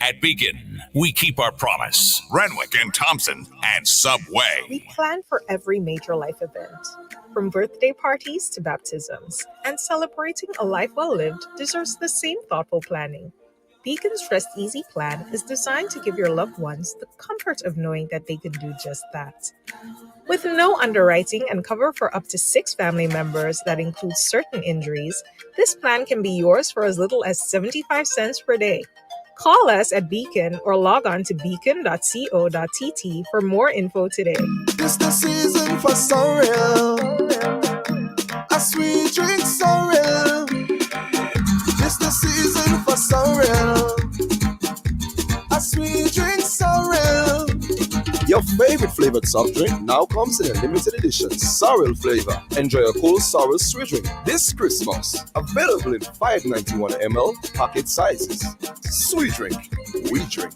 At Beacon, we keep our promise. Renwick and Thompson and Subway. We plan for every major life event, from birthday parties to baptisms, and celebrating a life well lived deserves the same thoughtful planning. Beacon's Rest Easy plan is designed to give your loved ones the comfort of knowing that they can do just that. With no underwriting and cover for up to 6 family members that includes certain injuries, this plan can be yours for as little as 75 cents per day. Call us at Beacon or log on to beacon.co.tt for more info today. It's the season for sorrel, a sweet drink sorrel. It's the season for sorrel, a sweet drink sorrel. Your favorite flavored soft drink now comes in a limited edition sorrel flavor. Enjoy a cool sorrel sweet drink this Christmas. Available in 591 ml packet sizes. Sweet drink, we drink.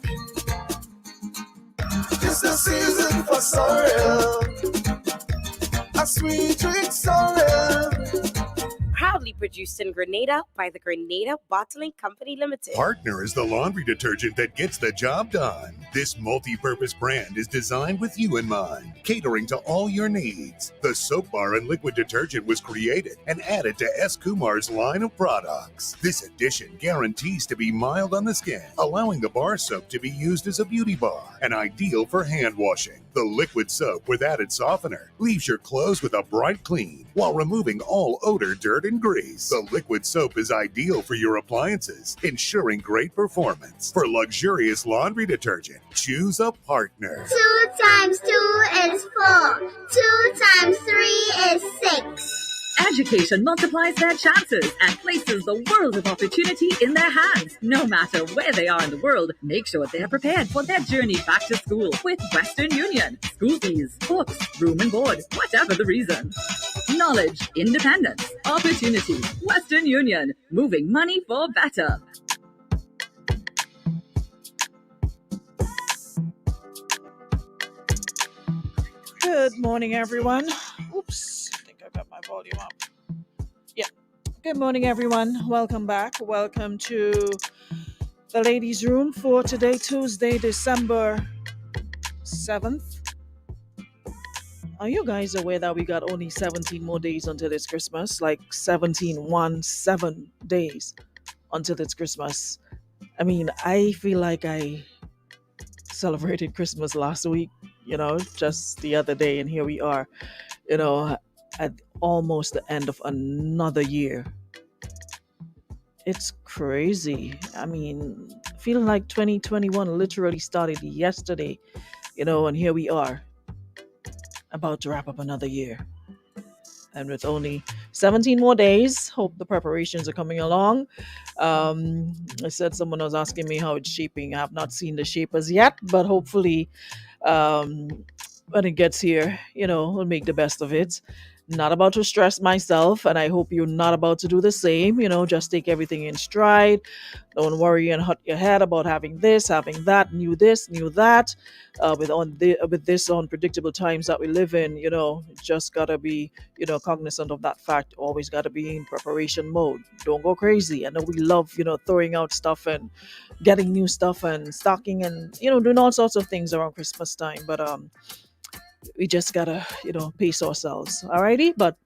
It's the season for sorrel, a sweet drink sorrel. Proudly produced in Grenada by the Grenada Bottling Company Limited. Partner is the laundry detergent that gets the job done. This multi-purpose brand is designed with you in mind, catering to all your needs. The soap bar and liquid detergent was created and added to S. Kumar's line of products. This addition guarantees to be mild on the skin, allowing the bar soap to be used as a beauty bar and ideal for hand washing. The liquid soap with added softener leaves your clothes with a bright clean while removing all odor, dirt, and grease. The liquid soap is ideal for your appliances, ensuring great performance. For luxurious laundry detergent, choose a partner. 2 times 2 is 4. 2 times 3 is 6. Education multiplies their chances and places the world of opportunity in their hands. No matter where they are in the world, make sure they're prepared for their journey back to school with Western Union. School fees, books, room and board, whatever the reason. Knowledge, independence, opportunity. Western Union, moving money for better. Good morning, everyone. Oops, I think I got my volume up. Yeah. Good morning, everyone. Welcome back. Welcome to the ladies' room for today, Tuesday, December 7th. Are you guys aware that we got only 17 more days until it's Christmas? Like 7 days until it's Christmas. I mean, I feel like I celebrated Christmas last week, just the other day, and here we are, at almost the end of another year. It's crazy. I mean, feeling like 2021 literally started yesterday, and here we are, about to wrap up another year. And with only 17 more days, hope the preparations are coming along. I said someone was asking me how it's shaping. I have not seen the shape as yet, but hopefully when it gets here, we'll make the best of it. Not about to stress myself, and I hope you're not about to do the same. Just take everything in stride. Don't worry and hurt your head about having this, having that, new this, new that. With this unpredictable times that we live in, just gotta be, cognizant of that fact. Always gotta be in preparation mode. Don't go crazy. I know we love, throwing out stuff and getting new stuff and stocking and, doing all sorts of things around Christmas time. But we just gotta, pace ourselves. Alrighty, but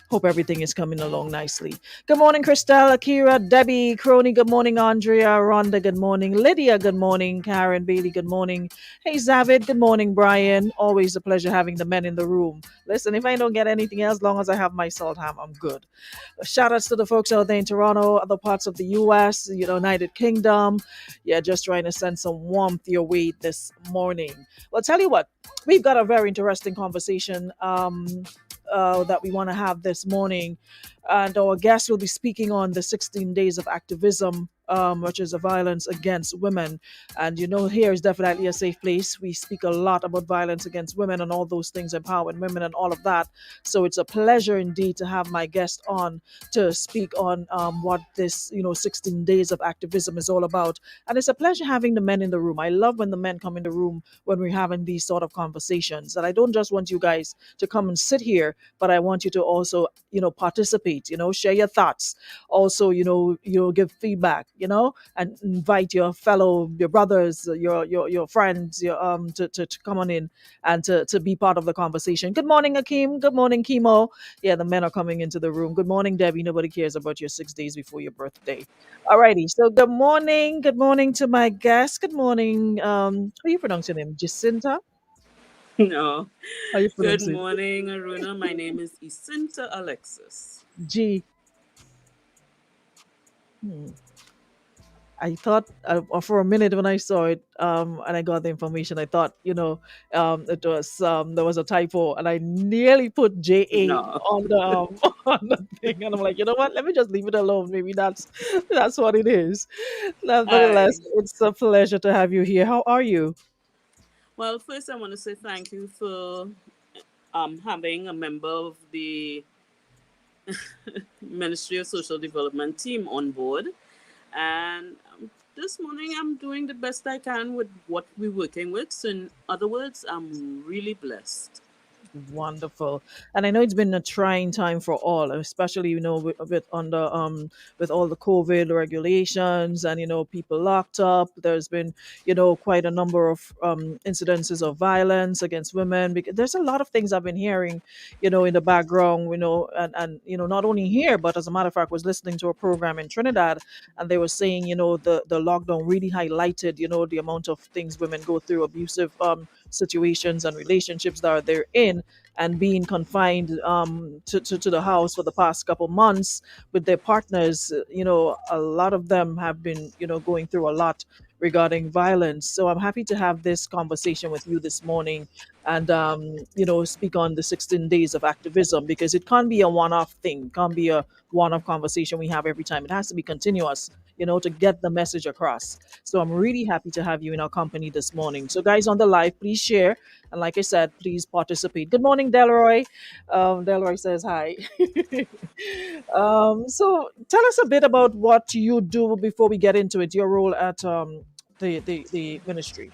hope everything is coming along nicely. Good morning, Christelle, Akira, Debbie, Crony. Good morning, Andrea, Rhonda. Good morning, Lydia. Good morning, Karen, Bailey. Good morning. Hey, Zavid. Good morning, Brian. Always a pleasure having the men in the room. Listen, if I don't get anything else, as long as I have my salt ham, I'm good. Shout outs to the folks out there in Toronto, other parts of the U.S., United Kingdom. Yeah, just trying to send some warmth your way this morning. Well, tell you what, we've got a very interesting conversation that we want to have this morning, and our guest will be speaking on the 16 days of activism, which is a violence against women. And here is definitely a safe place. We speak a lot about violence against women and all those things, empowering women and all of that. So it's a pleasure indeed to have my guest on to speak on what this 16 days of activism is all about. And it's a pleasure having the men in the room. I love when the men come in the room when we're having these sort of conversations. And I don't just want you guys to come and sit here, but I want you to also participate, share your thoughts, also give feedback. and invite your brothers, your friends, to come on in and to be part of the conversation. Good morning, Akeem. Good morning, Chemo. Yeah, the men are coming into the room. Good morning, Debbie. Nobody cares about your 6 days before your birthday. Alrighty. So good morning. Good morning to my guest. Good morning. How you pronounce your name? Jacinta? No. How you Good pronounce it? morning, Aruna. My name is Jicinta Alexis. G. Hmm. I thought for a minute when I saw it, and I got the information, I thought, it was there was a typo, and I nearly put JA No. on the on the thing, and I'm like, you know what? Let me just leave it alone. Maybe that's what it is. Nevertheless, Hi. it's a pleasure to have you here. How are you? Well, first I want to say thank you for having a member of the Ministry of Social Development team on board. And this morning I'm doing the best I can with what we're working with. So, in other words, I'm really blessed. Wonderful. And I know it's been a trying time for all, especially, with all the COVID regulations and, people locked up. There's been, quite a number of incidences of violence against women. Because there's a lot of things I've been hearing, in the background, and not only here, but as a matter of fact, was listening to a program in Trinidad, and they were saying, the lockdown really highlighted, the amount of things women go through, abusive situations and relationships that they're in, and being confined to the house for the past couple months with their partners. A lot of them have been, going through a lot regarding violence. So I'm happy to have this conversation with you this morning, and speak on the 16 days of activism, because it can't be a one-off thing, can't be a one-off conversation we have every time. It has to be continuous, to get the message across. So I'm really happy to have you in our company this morning. So guys on the live, please share, and like I said, please participate. Good morning, Delroy. Delroy says hi. So tell us a bit about what you do before we get into it, your role at the ministry.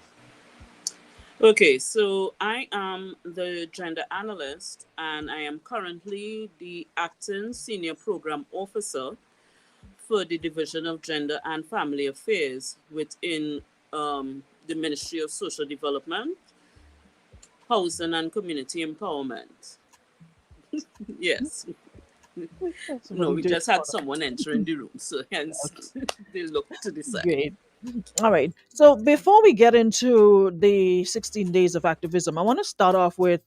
Okay, so I am the gender analyst and I am currently the acting senior program officer for the Division of Gender and Family Affairs within the Ministry of Social Development, Housing and Community Empowerment. Yes. No, Somebody we do just had someone entering the room, so hence okay. they looked to the side. Great. All right. So before we get into the 16 days of activism, I want to start off with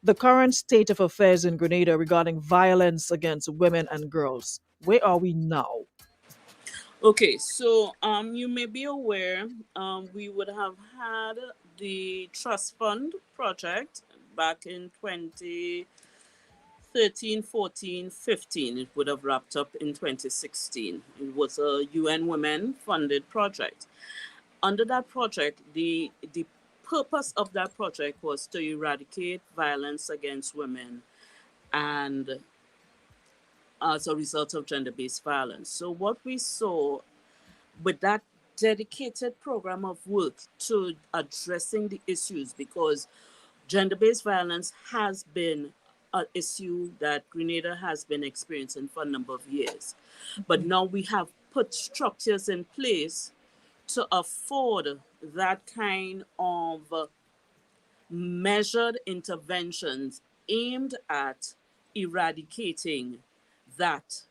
the current state of affairs in Grenada regarding violence against women and girls. Where are we now? Okay, so you may be aware we would have had the trust fund project back in 2013, 14, 15. It would have wrapped up in 2016. It was a UN Women funded project. Under that project, the purpose of that project was to eradicate violence against women and as a result of gender-based violence. So what we saw with that dedicated program of work to addressing the issues, because gender-based violence has been an issue that Grenada has been experiencing for a number of years. But now we have put structures in place to afford that kind of measured interventions aimed at eradicating that.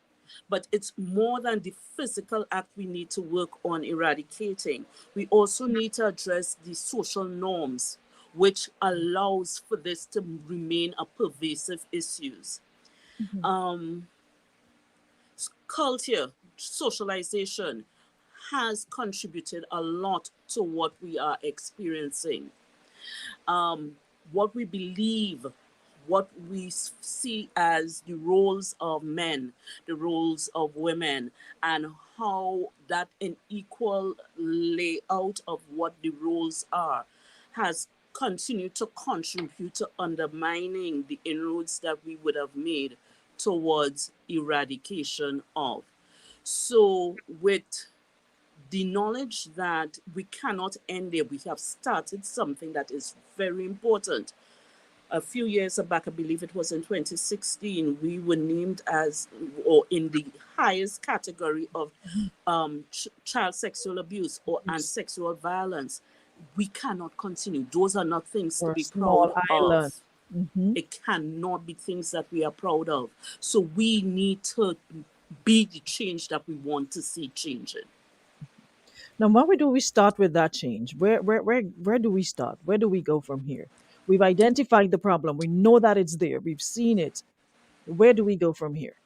But it's more than the physical act we need to work on eradicating. We also need to address the social norms which allows for this to remain a pervasive issues. Mhm. Um, Culture, socialization has contributed a lot to what we are experiencing. What we believe, what we see as the roles of men, the roles of women, and how that unequal layout of what the roles are has continued to contribute to undermining the inroads that we would have made towards eradication of. So, with the knowledge that we cannot end there, we have started something that is very important. A few years back, I believe it was in 2016, we were named as, or in the highest category of child sexual abuse or and sexual violence. We cannot continue. Those are not things to Or a be small proud island. of. Hmm. It cannot be things that we are proud of. So we need to be the change that we want to see changing. Now, where do we start with that change? Where do we start? Where do we go from here? We've identified the problem. We know that it's there. We've seen it. Where do we go from here?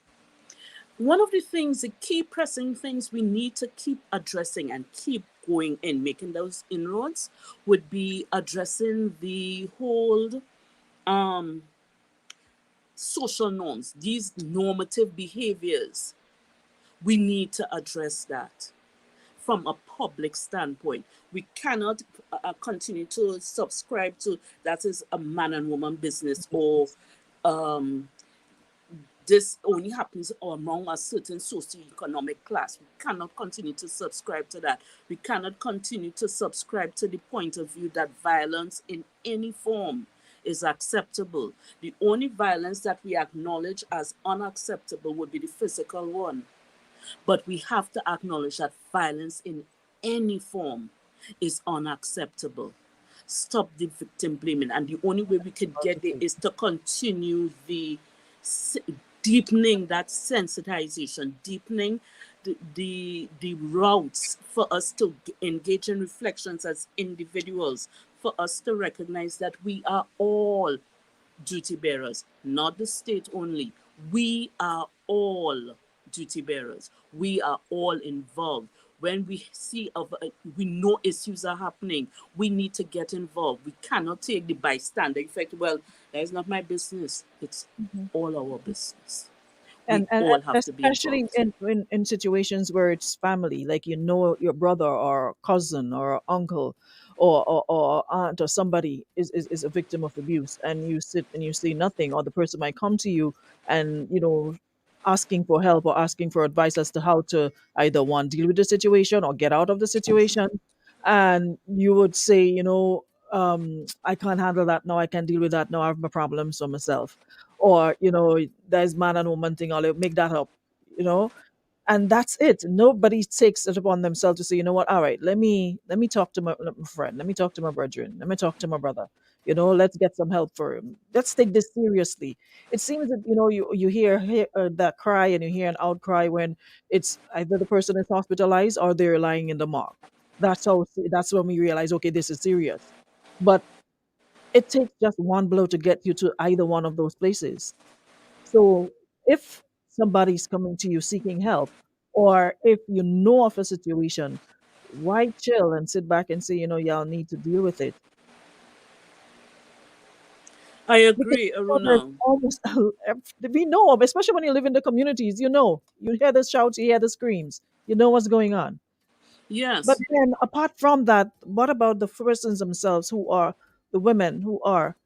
One of the things, the key pressing things we need to keep addressing and keep going in making those inroads would be addressing the whole um, social norms, these normative behaviors. We need to address that from a public standpoint. We cannot continue to subscribe to that is a man and woman business, or um, this only happens among a certain socioeconomic class. We cannot continue to subscribe to that. We cannot continue to subscribe to the point of view that violence in any form is acceptable. The only violence that we acknowledge as unacceptable would be the physical one. But we have to acknowledge that violence in any form is unacceptable. Stop the victim blaming. And the only way we could get there is to continue the deepening that sensitization, deepening the routes for us to engage in reflections as individuals, for us to recognize that we are all duty bearers, not the state only. We are all duty bearers. We are all involved. When we see we know issues are happening, we need to get involved. We cannot take the bystander effect. Well, that is not my business. It's all our business. We And all have to be especially involved. in situations where it's family, like you know your brother or cousin or uncle or aunt or somebody is a victim of abuse, and you sit and you see nothing, or the person might come to you and asking for help or asking for advice as to how to either one deal with the situation or get out of the situation, and you would say, I can't handle that now, I can't deal with that now, I have my problems for myself, or there's man and woman thing, I'll make that up, you know and that's it. Nobody takes it upon themselves to say, you know what, all right, let me talk to my friend, let me talk to my brethren, let me talk to my brother, let's get some help for him, let's take this seriously. It seems that you hear that cry, and you hear an outcry when it's either the person is hospitalized or they're lying in the morgue. That's when we realize, okay, this is serious. But it takes just one blow to get you to either one of those places. So if somebody's coming to you seeking help, or if you know of a situation, why chill and sit back and say, y'all need to deal with it? I Because agree, there's Aruna. almost we know, especially when you live in the communities, you hear the shouts, you hear the screams, you know what's going on. But Yes. then apart from that, what about the persons themselves, who are the women who are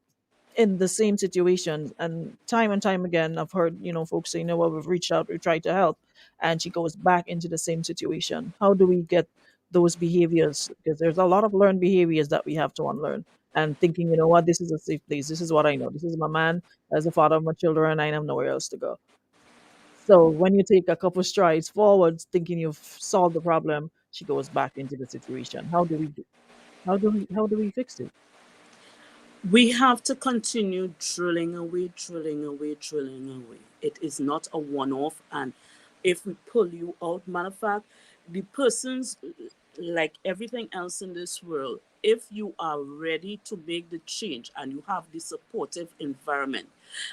in the same situation? And time again, I've heard folks say, well, we've reached out, we tried to help, and she goes back into the same situation. How do we get those behaviors? Because there's a lot of learned behaviors that we have to unlearn, and thinking, what, this is a safe place, this is what I know, this is my man, as a father of my children, I have nowhere else to go. So when you take a couple strides forward thinking you've solved the problem, she goes back into the situation. How do we fix it? We have to continue drilling away, drilling away, drilling away. It is not a one off. And if we pull you out, matter of fact, the persons, like everything else in this world, if you are ready to make the change and you have the supportive environment,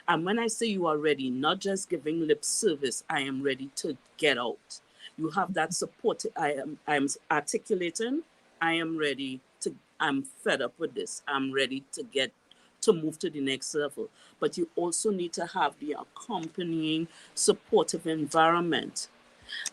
and when I say you are ready, not just giving lip service, I am ready to get out. You have that support. I'm articulating. I am ready to. I'm fed up with this. I'm ready to move to the next level. But you also need to have the accompanying supportive environment,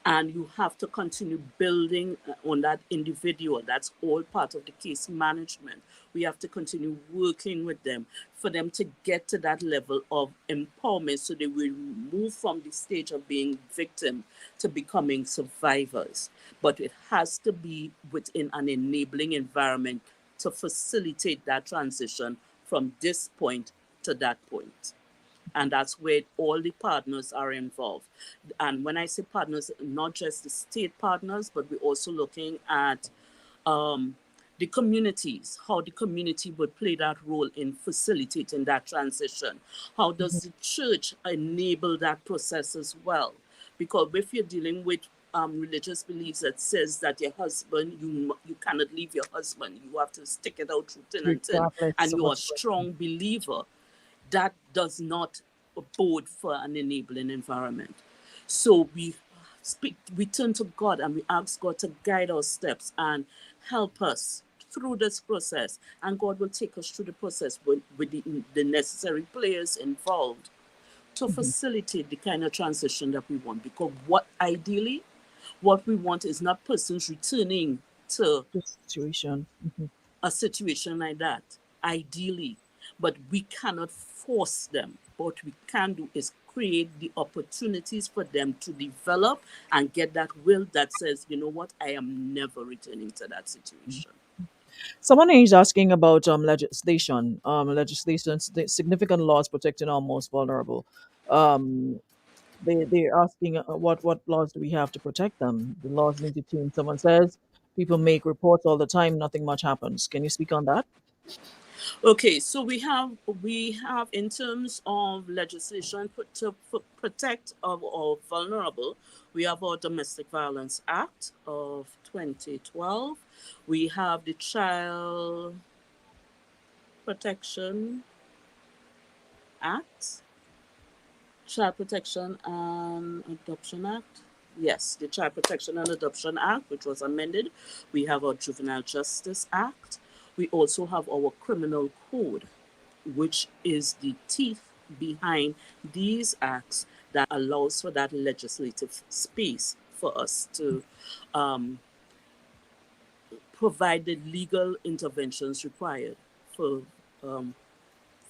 and you have to continue building on that individual. That's all part of the case management. We have to continue working with them for them to get to that level of empowerment, so they will move from the stage of being victim to becoming survivors. But it has to be within an enabling environment to facilitate that transition from this point to that point. And that's where all the partners are involved. And when I say partners, not just the state partners, but we're also looking at um, the communities, how the community would play that role in facilitating that transition. How does the church enable that process as well? Because if you're dealing with religious beliefs that says that your husband, you cannot leave your husband, you have to stick it out through tin and tin, Regardless and of you're a what's going on. strong believer, that does not bode for an enabling environment. So we turn to God and we ask God to guide our steps and help us through this process. And God will take us through the process with the necessary players involved to facilitate the kind of transition that we want. Because what we want is not persons returning to The situation. a situation like that, ideally. But we cannot force them. What we can do is create the opportunities for them to develop and get that will that says, you know what, I am never returning to that situation. Someone is asking about legislation. Legislation, significant laws protecting our most vulnerable. Um, they're asking what laws do we have to protect them? The laws need to change. Someone says people make reports all the time, nothing much happens. Can you speak on that? Okay, so we have in terms of legislation to protect our vulnerable, we have our Domestic Violence Act of 2012. We have the Protection Act, Child Protection and Adoption Act. Yes, the Child Protection and Adoption Act, which was amended. We have our Juvenile Justice Act. We also have our Criminal Code, which is the teeth behind these acts that allows for that legislative space for us to um, provide the legal interventions required for um,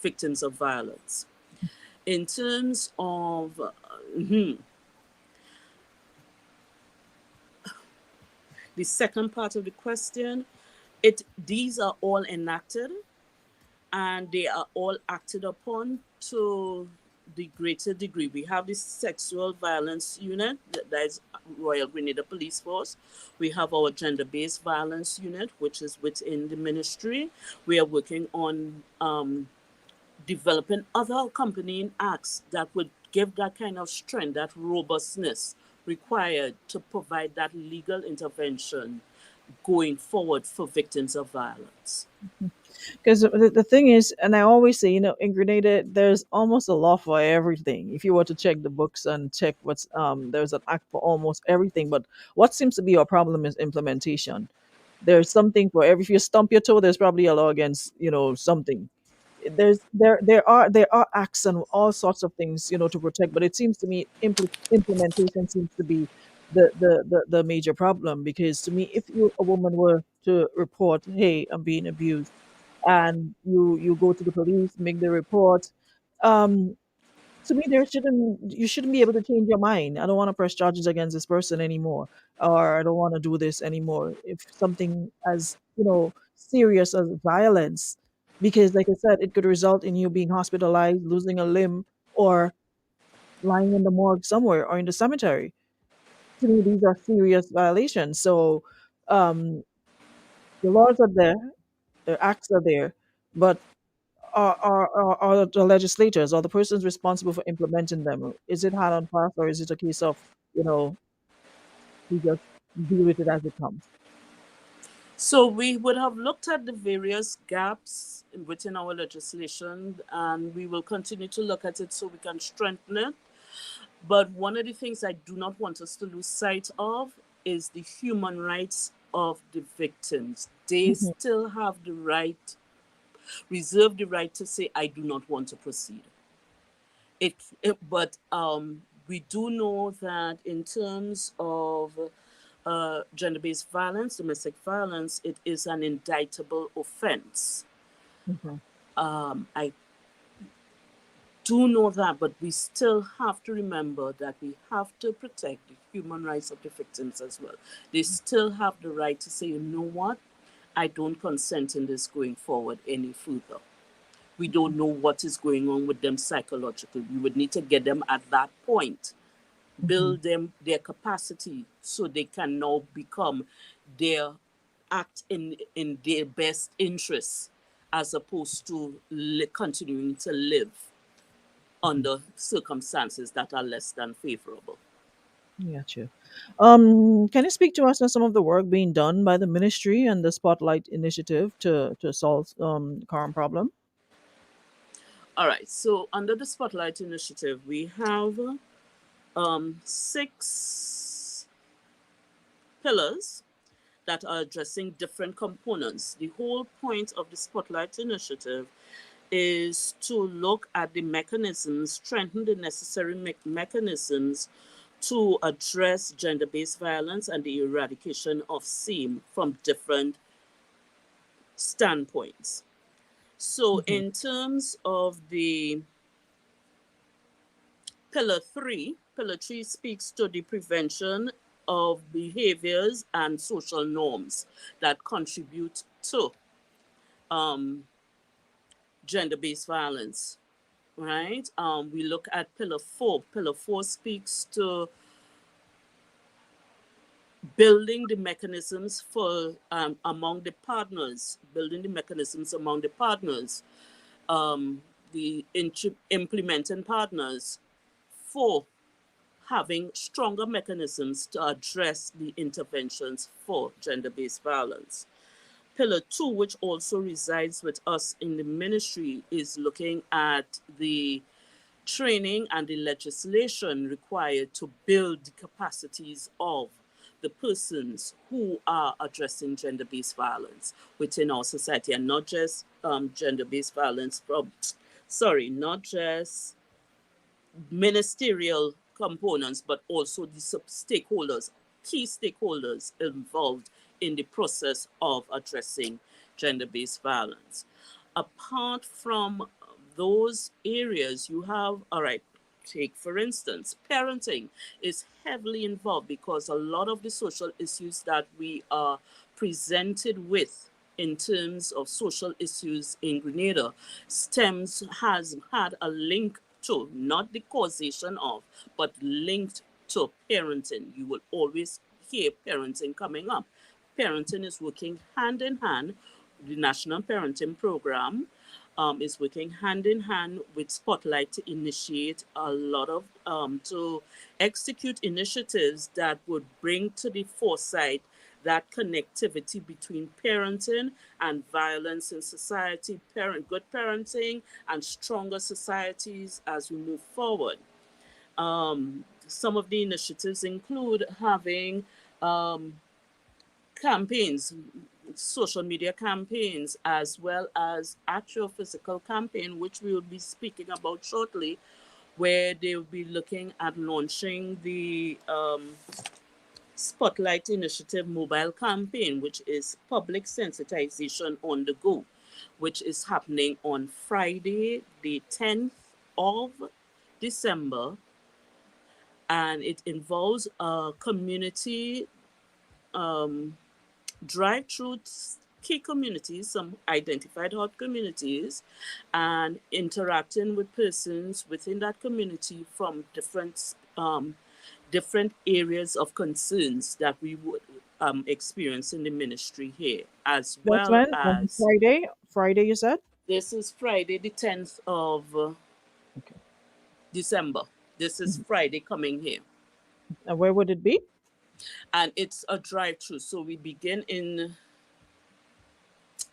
victims of violence. In terms of the second part of the question, these are all enacted and they are all acted upon to the greater degree. We have the Sexual Violence Unit, that is Royal Grenada Police Force. We have our Gender-Based Violence Unit, which is within the ministry. We are working on developing other accompanying acts that would give that kind of strength, that robustness required to provide that legal intervention going forward for victims of violence. Because the thing is, and I always say, in Grenada, there's almost a law for everything. If you were to check the books and check there's an act for almost everything. But what seems to be our problem is implementation. There's something for every. If you stump your toe, there's probably a law against something. There are acts and all sorts of things to protect, but it seems to me implementation seems to be the major problem. Because to me, if a woman were to report, hey, I'm being abused, and you go to the police, make the report, um to me, you shouldn't be able to change your mind. I don't want to press charges against this person anymore, or I don't want to do this anymore. If something as serious as violence, because like I said, it could result in you being hospitalized, losing a limb, or lying in the morgue somewhere or in the cemetery. To me, these are serious violations. So um, the laws are there, the acts are there, but are the legislators or the persons responsible for implementing them? Is it hard on fast, or is it a case of you know we just deal with it as it comes? So we would have looked at the various gaps within our legislation, and we will continue to look at it so we can strengthen it. But one of the things I do not want us to lose sight of is the human rights of the victims. They Mhm. still have the right, reserve the right to say, I do not want to proceed. But we do know that in terms of gender-based violence, domestic violence, it is an indictable offense. Mhm. I do know that, but we still have to remember that we have to protect the human rights of the victims as well. They still have the right to say, you know what, I don't consent in this going forward any further. We don't know what is going on with them psychologically. We would need to get them at that point, build them their capacity so they can now become their act in their best interests, as opposed to continuing to live under circumstances that are less than favorable. Gotcha. Can you speak to us on some of the work being done by the ministry and the Spotlight Initiative to solve current problem? All right, so under the Spotlight Initiative, we have 6 pillars that are addressing different components. The whole point of the Spotlight Initiative is to look at the mechanisms, strengthen the necessary mechanisms to address gender-based violence and the eradication of same from different standpoints. So in terms of the Pillar 3 speaks to the prevention of behaviors and social norms that contribute to gender-based violence, right? We look at Pillar 4. Pillar 4 speaks to building the mechanisms for among the partners, the implementing partners, for having stronger mechanisms to address the interventions for gender-based violence. Pillar 2, which also resides with us in the ministry, is looking at the training and the legislation required to build the capacities of the persons who are addressing gender-based violence within our society, and not just gender-based violence not just ministerial components, but also the key stakeholders involved in the process of addressing gender-based violence. Apart from those areas, you have, all right, take for instance, parenting is heavily involved, because a lot of the social issues that we are presented with in terms of social issues in Grenada has had a link to, not the causation of, but linked to parenting. You will always hear parenting coming up. Parenting is working hand in hand. The National Parenting Program is working hand in hand with Spotlight to initiate a lot of, to execute initiatives that would bring to the foresight that connectivity between parenting and violence in society, good parenting and stronger societies as we move forward. Some of the initiatives include having campaigns, social media campaigns, as well as actual physical campaign, which we will be speaking about shortly, where they will be looking at launching the Spotlight Initiative mobile campaign, which is public sensitization on the go, which is happening on Friday, the 10th of December. And it involves a community drive through key communities, some identified hot communities, and interacting with persons within that community from different areas of concerns that we would experience in the ministry here, as That's well when as Friday. Friday, you said. this is Friday, the 10th of Okay. December. This is Friday coming here. And where would it be? And it's a drive-through. So we begin in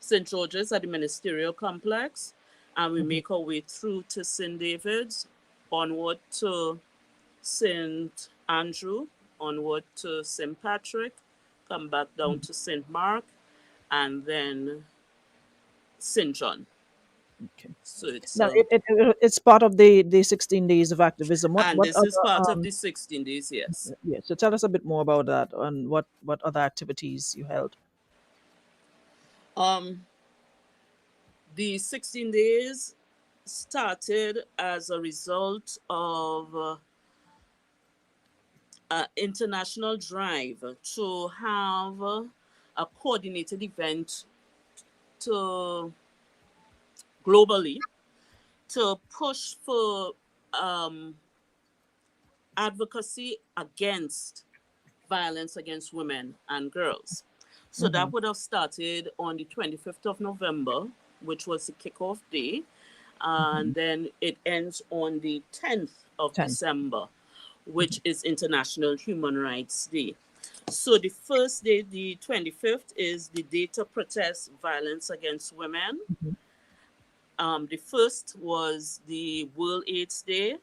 St. George's at the Ministerial Complex, and we make our way through to St. David's, onward to St. Andrew, onward to St. Patrick, come back down to St. Mark, and then St. John. Okay. So it's Now it's part of the 16 days of activism. and What this is other part of the 16 days, yes. yeah? So tell us a bit more about that and what other activities you held. The 16 days started as a result of an international drive to have a coordinated event to globally to push for um, advocacy against violence against women and girls. So Mm-hmm. that would have started on the 25th of November, which was the kickoff day. Mm-hmm. And then it ends on the 10th of 10. December, which is International Human Rights Day. So the first day, the 25th, is the day to protest violence against women. Mm-hmm. The first was the World AIDS Day.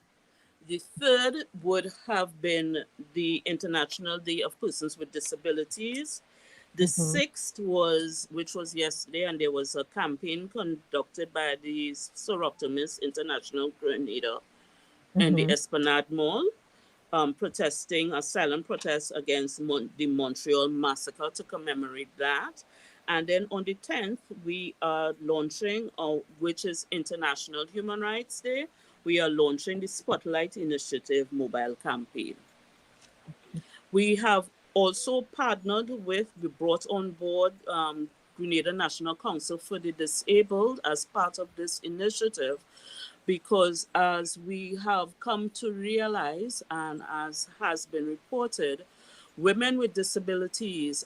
The third would have been the International Day of Persons with Disabilities. The Mm-hmm. sixth was, which was yesterday, and there was a campaign conducted by the Soroptimist International Grenada in the Mm-hmm. Esplanade Mall, protesting a silent protest against the Montreal massacre to commemorate that. And then on the 10th, we are launching, which is International Human Rights Day, we are launching the Spotlight Initiative mobile campaign. We have also partnered with, we brought on board Grenada National Council for the Disabled as part of this initiative, because as we have come to realize and as has been reported, women with disabilities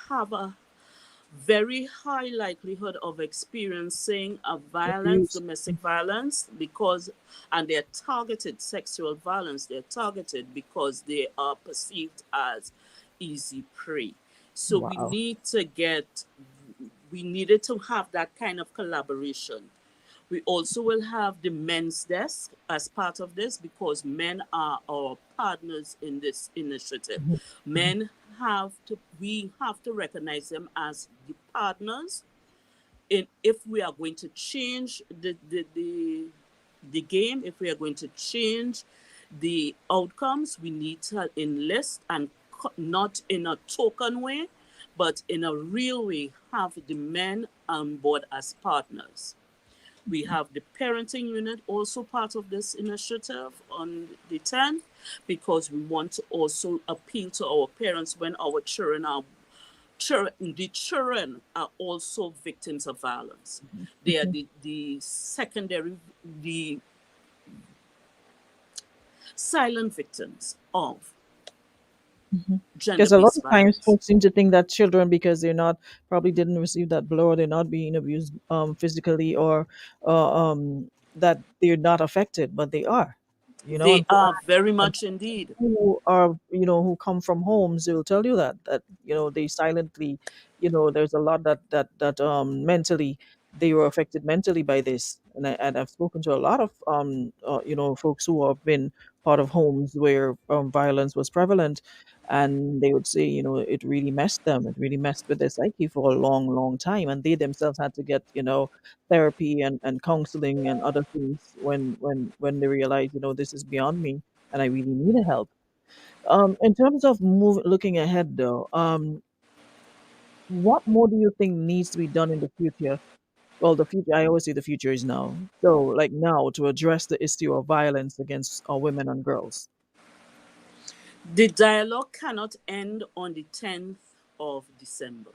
have a very high likelihood of experiencing a violence, Abuse. domestic violence, because, and they're targeted, sexual violence, they're targeted because they are perceived as easy prey. So Wow. we needed to have that kind of collaboration. We also will have the men's desk as part of this, because men are our partners in this initiative. Mm-hmm. Mm-hmm. We have to recognize them as the partners. In if we are going to change the game, if we are going to change the outcomes, we need to enlist and not in a token way, but in a real way, have the men on board as partners. We have the parenting unit also part of this initiative on the 10th, because we want to also appeal to our parents when our the children are also victims of violence. They are the secondary, the silent victims of Because a lot gender-based of times violence. folks seem to think that children, because they're not probably didn't receive that blow, or they're not being abused physically, or that they're not affected, but they are. They And are very much indeed. who are who come from homes, they will tell you that they silently, there's a lot that mentally they were affected mentally by this. And I've spoken to a lot of folks who have been part of homes where violence was prevalent, and they would say it really messed them, it really messed with their psyche for a long, long time, and they themselves had to get therapy and counseling and other things when they realize this is beyond me and I really need help. In terms of looking ahead, though, what more do you think needs to be done in the future? Well, the future, I always say the future is now. So, like now, to address the issue of violence against women and girls. The dialogue cannot end on the 10th of December.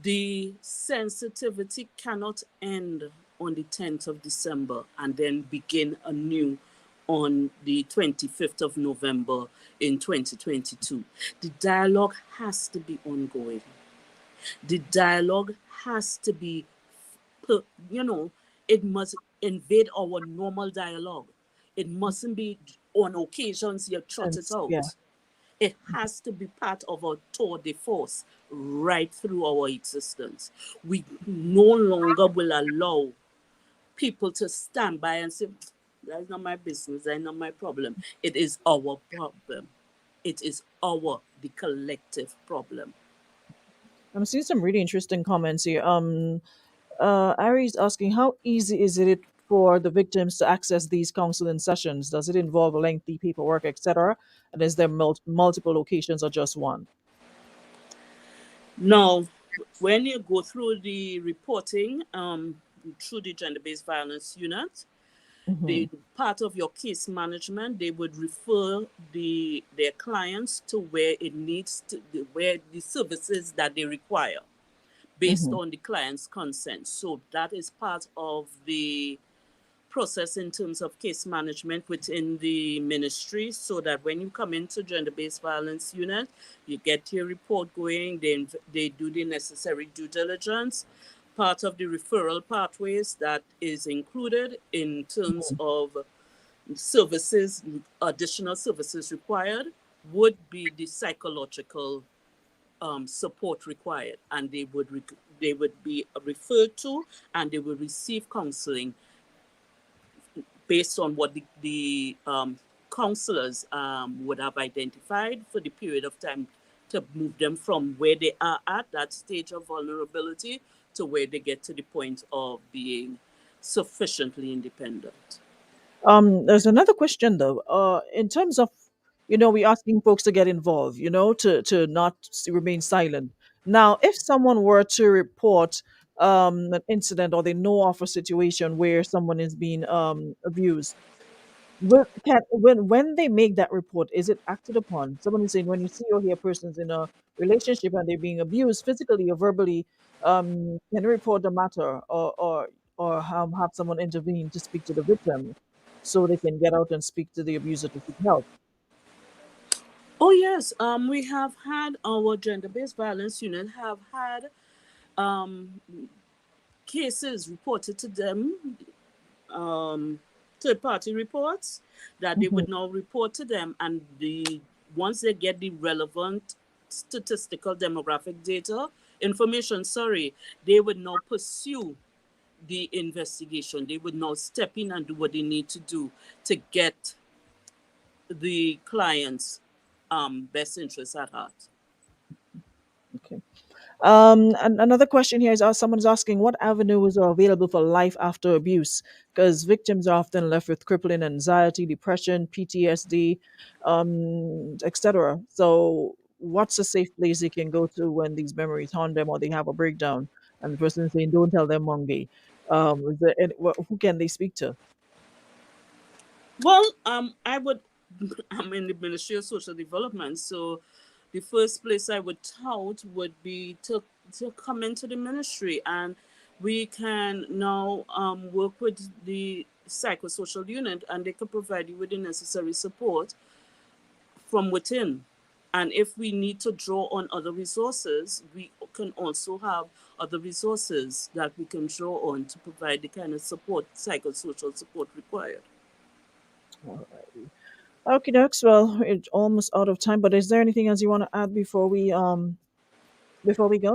The sensitivity cannot end on the 10th of December and then begin anew on the 25th of November in 2022. The dialogue has to be ongoing. The dialogue has to be, you know, it must invade our normal dialogue. It mustn't be on occasions you trot it Yeah. out. It has to be part of our tour de force right through our existence. We no longer will allow people to stand by and say, that's not my business, that's not my problem. It is our problem. It is the collective problem. I'm seeing some really interesting comments here. Ari's asking, how easy is it for the victims to access these counseling sessions? Does it involve lengthy paperwork, etc.? And is there multiple locations or just one? Now, when you go through the reporting through the gender-based violence unit, Hmm. the part of your case management, they would refer their clients to where it needs to, where the services that they require. based Hmm. on the client's consent. So that is part of the process in terms of case management within the ministry, so that when you come into gender-based violence unit, you get your report going, they do the necessary due diligence. Part of the referral pathways that is included in terms of services, additional services required, would be the psychological support required, and they would be referred to, and they will receive counseling based on what the counselors would have identified for the period of time to move them from where they are at that stage of vulnerability to where they get to the point of being sufficiently independent. There's another question though. In terms of, we asking folks to get involved, to not remain silent. Now, if someone were to report an incident, or they know of a situation where someone is being abused, when they make that report, is it acted upon? Someone is saying, when you see or hear persons in a relationship and they're being abused physically or verbally, can you report the matter, or have someone intervene to speak to the victim so they can get out and speak to the abuser to seek help? Oh yes, we have had our gender-based violence unit have had um, cases reported to them, third-party reports that they Mhm. would now report to them, and once they get the relevant statistical demographic data information, sorry, they would now pursue the investigation. They would now step in and do what they need to do to get the client's best interests at heart. Okay. And another question here is, someone's asking, what avenues are available for life after abuse? Because victims are often left with crippling anxiety, depression, PTSD, etc. So, what's a safe place they can go to when these memories haunt them or they have a breakdown? And the person is saying, "Don't tell them, Mongi." Is there who can they speak to? Well, I would. I'm in the Ministry of Social Development, so the first place I would tout would be to come into the ministry, and we can now work with the psychosocial unit, and they can provide you with the necessary support from within. And if we need to draw on other resources, we can also have other resources that we can draw on to provide the kind of support, psychosocial support required. Okay, Dex. Well, it's almost out of time, but is there anything else you want to add before we go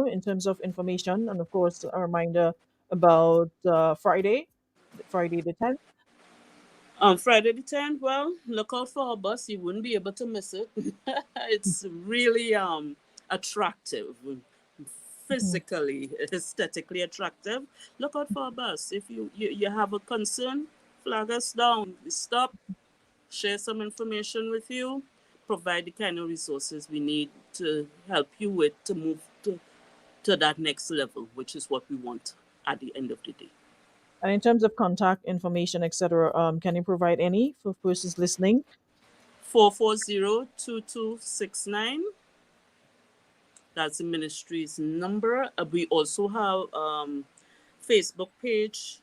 in terms of information, and of course a reminder about Friday the 10th? On Friday the 10th, well, look out for our bus. You wouldn't be able to miss it. It's really attractive, Mhm. physically, aesthetically attractive. Look out for our bus. If you have a concern, flag us down. We stop, share some information with you, provide the kind of resources we need to help you with to move to that next level, which is what we want at the end of the day. And in terms of contact information, etc., can you provide any for persons listening? 440-2269. That's the ministry's number. We also have Facebook page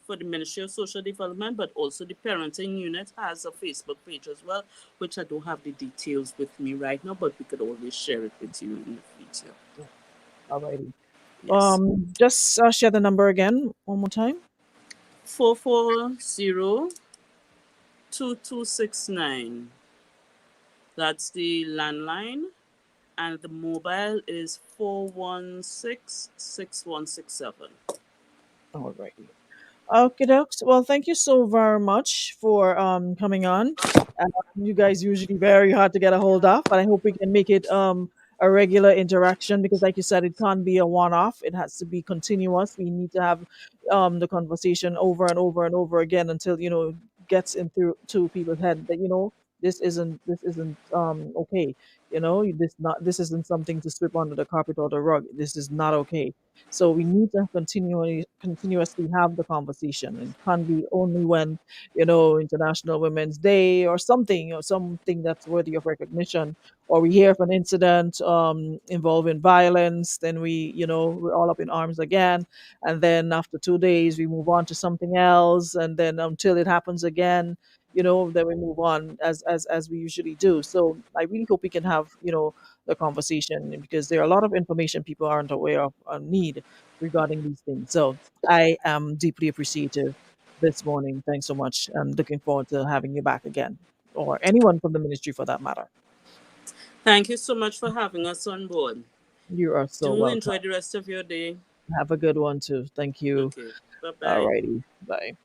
for the Ministry of Social Development, but also the parenting unit has a Facebook page as well, which I don't have the details with me right now, but we could always share it with you in the future. Alrighty. Yes. Just share the number again one more time. 440-2269. That's the landline, and the mobile is 416-6167. Alrighty. Okay, dokes. Well, thank you so very much for coming on. You guys usually very hard to get a hold of, but I hope we can make it a regular interaction, because, like you said, it can't be a one-off. It has to be continuous. We need to have the conversation over and over and over again until gets into people's head that this isn't okay. This isn't something to sweep under the carpet or the rug. This is not okay. So we need to continuously have the conversation. It can't be only when, International Women's Day or something that's worthy of recognition, or we hear of an incident involving violence, then we're all up in arms again, and then after 2 days we move on to something else, and then until it happens again, then we move on as we usually do. So I really hope we can have, the conversation, because there are a lot of information people aren't aware of or need regarding these things. So I am deeply appreciative this morning. Thanks so much, and looking forward to having you back again, or anyone from the ministry for that matter. Thank you so much for having us on board. You are so Do welcome. enjoy the rest of your day. Have a good one too. Thank you. Okay. Bye-bye. Alrighty. Bye.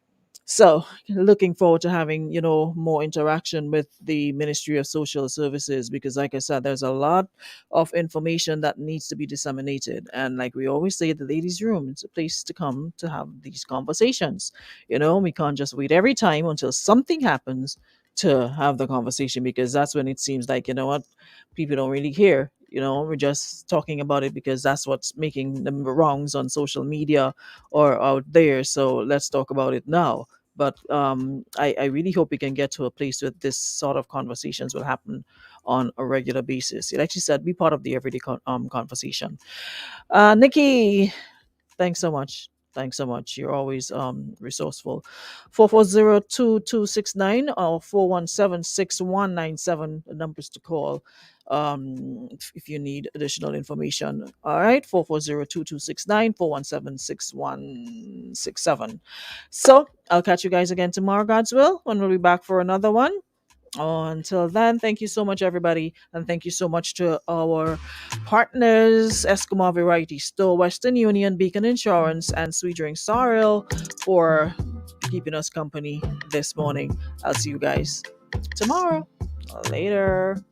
So, looking forward to having, more interaction with the Ministry of Social Services, because, like I said, there's a lot of information that needs to be disseminated. And like we always say, the ladies' room, it's a place to come to have these conversations. We can't just wait every time until something happens to have the conversation, because that's when it seems like, what, people don't really care. We're just talking about it because that's what's making the wrongs on social media or out there. So let's talk about it now. But I really hope we can get to a place where this sort of conversations will happen on a regular basis. Like she said, be part of the everyday conversation. Nikki, thanks so much. Thanks so much. You're always resourceful. 440-2269 or 417-6197, the numbers to call if you need additional information. All right, 440-2269, 417-6167. So I'll catch you guys again tomorrow, God's will, when we'll be back for another one. Until then, thank you so much, everybody. And thank you so much to our partners, Eskimo Variety Store, Western Union, Beacon Insurance, and Sweet Drink Sorrel for keeping us company this morning. I'll see you guys tomorrow. Later.